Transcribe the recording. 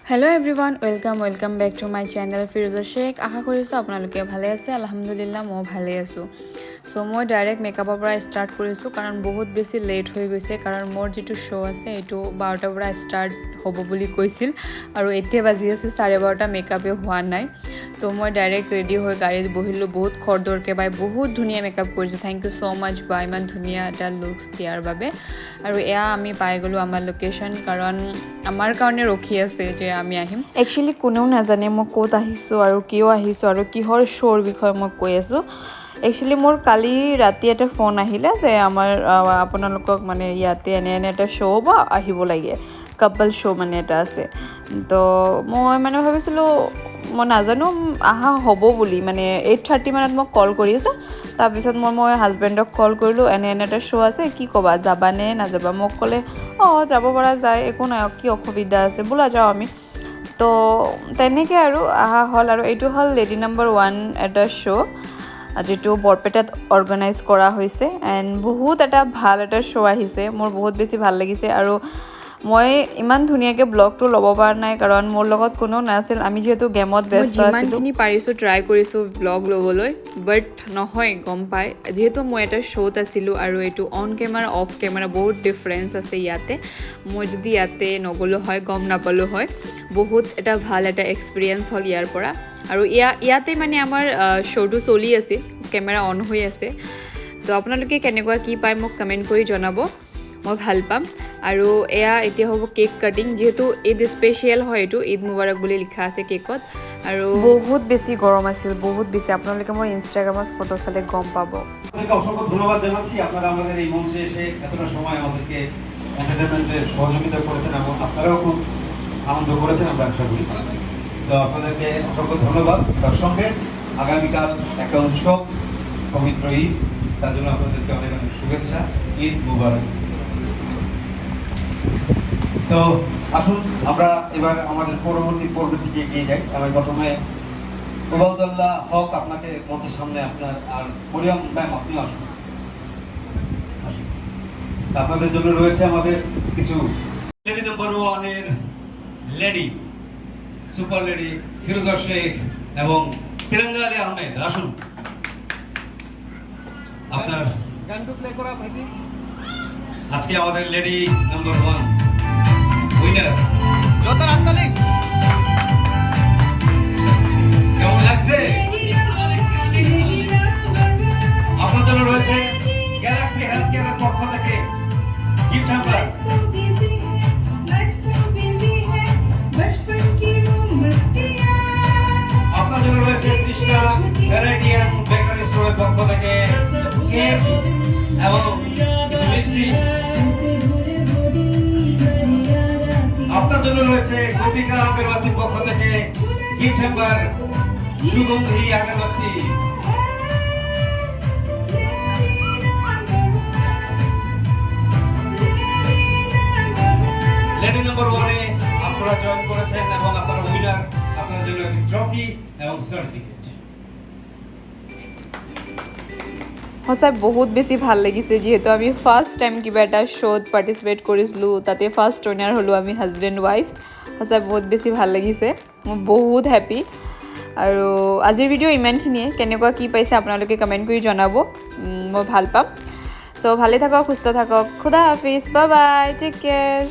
hello everyone welcome back to my channel Firoza Shaikh आशा কৰিছো আপোনালোকে ভালে আছে আলহামদুলিল্লাহ মই ভালে আছো সো মই ডাইৰেক্ট মেকআপৰ পৰা ষ্টাৰ্ট কৰিছো কাৰণ বহুত বেছি লেট হৈ গৈছে কাৰণ মোৰ যেটো শো আছে এটো 12টাৰ পৰা ষ্টাৰ্ট হ'ব বুলি কৈছিল আৰু এতিয়া বাজি আছে 12:30 মেকআপে হোৱা নাই তো মই ডাইৰেক্ট ৰেডি হৈ গাড়ীত বহিলো বহুত খৰদৰকে বাই বহুত ধুনিয়া মেকআপ কৰিছে থ্যাংক ইউ সো মাচ বাই ইমান ধুনিয়া এটা লুকস দিয়াৰ বাবে আৰু এয়া আমি পাই গলো আমাৰ লোকেশন কাৰণ আমাৰ কাৰণে ৰখি আছে যে আমি আহিম একচুয়ালি কোনেও নাজানে মই ক'ত আহিছো আৰু কিয় আহিছো আৰু কিহৰ শোৰ বিষয়ে মই কৈ আছো একচুয়ালি মোৰ কালি ৰাতি এটা ফোন আহিলে যে আমাৰ আপোনালোকক মানে ইয়াতে এনে এটা শো বা আহিব লাগে কাপল শো মানে এটা আছে তো মই মানে ভাবিছিলো মই নাজানো আহা হ'ব বুলি মানে 8:30 মানত মই কল কৰিছে তাৰ পিছত মই হাজবেণ্ডক কল কৰিলো এনে এটা শো আছে কি কবা যাবা নে না যাবা মোক কলে যাব পৰা যায় একো নাই কি অসুবিধা আছে বলা যাও আমি তো তেনেকৈ আৰু আহা হল আৰু এইটো হল লেডি নাম্বাৰ 1 এটা শো যেটো বৰপেটাত অৰ্গানাইজ কৰা হৈছে এণ্ড বহুত এটা ভাল এটা শো আহিছে মোৰ বহুত বেছি ভাল লাগিছে আৰু মই ইমান ধুনিয়াকে ব্লগটো ল'ব পৰা নাই কাৰণ মোৰ লগত কোনো নাছিল আমি যেহেতু গেমত ব্যস্ত আছিলো যিমানখিনি পাৰিছো ট্ৰাই কৰিছো ব্লগ ল'বলৈ বাট নহয় গম পাই যেহেতু মই এটা শোত আছিলো আৰু এটো অন কেমেৰা অফ কেমেৰা বহুত ডিফাৰেন্স আছে ইয়াতে মই যদি ইয়াতে নগলো হয় গম নাপালো হয় বহুত এটা ভাল এটা এক্সপেৰিয়েন্স হল ইয়াৰ পৰা আৰু ইয়াতে মানে আমাৰ শোটো চলি আছে কেমেৰা অন হৈ আছে তো আপোনালোকে কেনেকুৱা কি পায় মোক কমেন্ট কৰি জনাব মই ভাল পাম আৰু এয়া এতিয়া হ'ব কেক কাটিং যেহেতু ঈদ স্পেশাল হয় এটো ঈদ মুবাৰক বুলি লিখা আছে কেকত আৰু বহুত বেছি গৰম আছিল বহুত বেছি আপোনালোকে মোৰ ইনষ্টাগ্ৰামত ফটো চালে গম পাব আপনাকে অসংখ্য ধন্যবাদ জানাচ্ছি আপনারা আমাদের এই মঞ্চে এসে এতটা সময় আমাদেরকে এন্টারটেইনমেন্টে সহযোগিতা করেছেন এবং আপনারাও খুব আনন্দ করেছেন আমরা আশা করি তো আপনাদেরকে অসংখ্য ধন্যবাদ তার সঙ্গে আগামীকাল একটা উৎসব পবিত্র ঈদ তার জন্য আপনাদেরকে অনেক অনেক শুভেচ্ছা ঈদ মুবারক তো আসুন আমরা এবার আমাদের পরবর্তী পর্বের দিকে এগিয়ে যাই আমি প্রথমে ওবায়দুল্লাহ হক আপনাকে মঞ্চের সামনে আপনার আর মরিয়ম ম্যাম আপনি আসুন আপনাদের জন্য রয়েছে আমাদের কিছু লেডি নাম্বার 1 এর লেডি সুপার লেডি ফিরোজা শেখ এবং তিরঙ্গা আলী আহমেদ আসুন আপনার গানটু প্লে করা ভাইটি আজকে আমাদের লেডি নাম্বার 1 উইনার জোতার আত্মালিক কেমন লাগছে আপনার জন্য রয়েছে গ্যালাক্সি হেলথ কেয়ারের পক্ষ থেকে গিফট হ্যাম্পার আপনার জন্য রয়েছে তৃষ্ণা ভ্যারাইটি এন্ড বেকারি স্টোরের পক্ষ থেকে কেক এবং কিছু মিষ্টি আপনার জন্য রয়েছে গোপিকা আগরবাতির পক্ষ থেকে গিফট হ্যাম্পার সুগন্ধি আগরবাতি লেডি নাম্বার 1 এ আপনারা জয়েন করেছেন এবং আপনারা উইনার আপনাদের জন্য একটি ট্রফি এবং সার্টিফিকেট সঁচাই বহুত বেছি ভাল লাগিছে যেহেতু আমি ফাৰ্ষ্ট টাইম কিবা এটা শ্ব'ত পাৰ্টিচিপেট কৰিছিলোঁ তাতে ফাৰ্ষ্ট উইনাৰ হ'লোঁ আমি হাজবেণ্ড ৱাইফ সঁচাই বহুত বেছি ভাল লাগিছে মই বহুত হেপী আৰু আজিৰ ভিডিঅ' ইমানখিনিয়ে কেনেকুৱা কি পাইছে আপোনালোকে কমেণ্ট কৰি জনাব মই ভাল পাম চ' ভালে থাকক সুস্থ থাকক খুদা Hafiz bye bye take care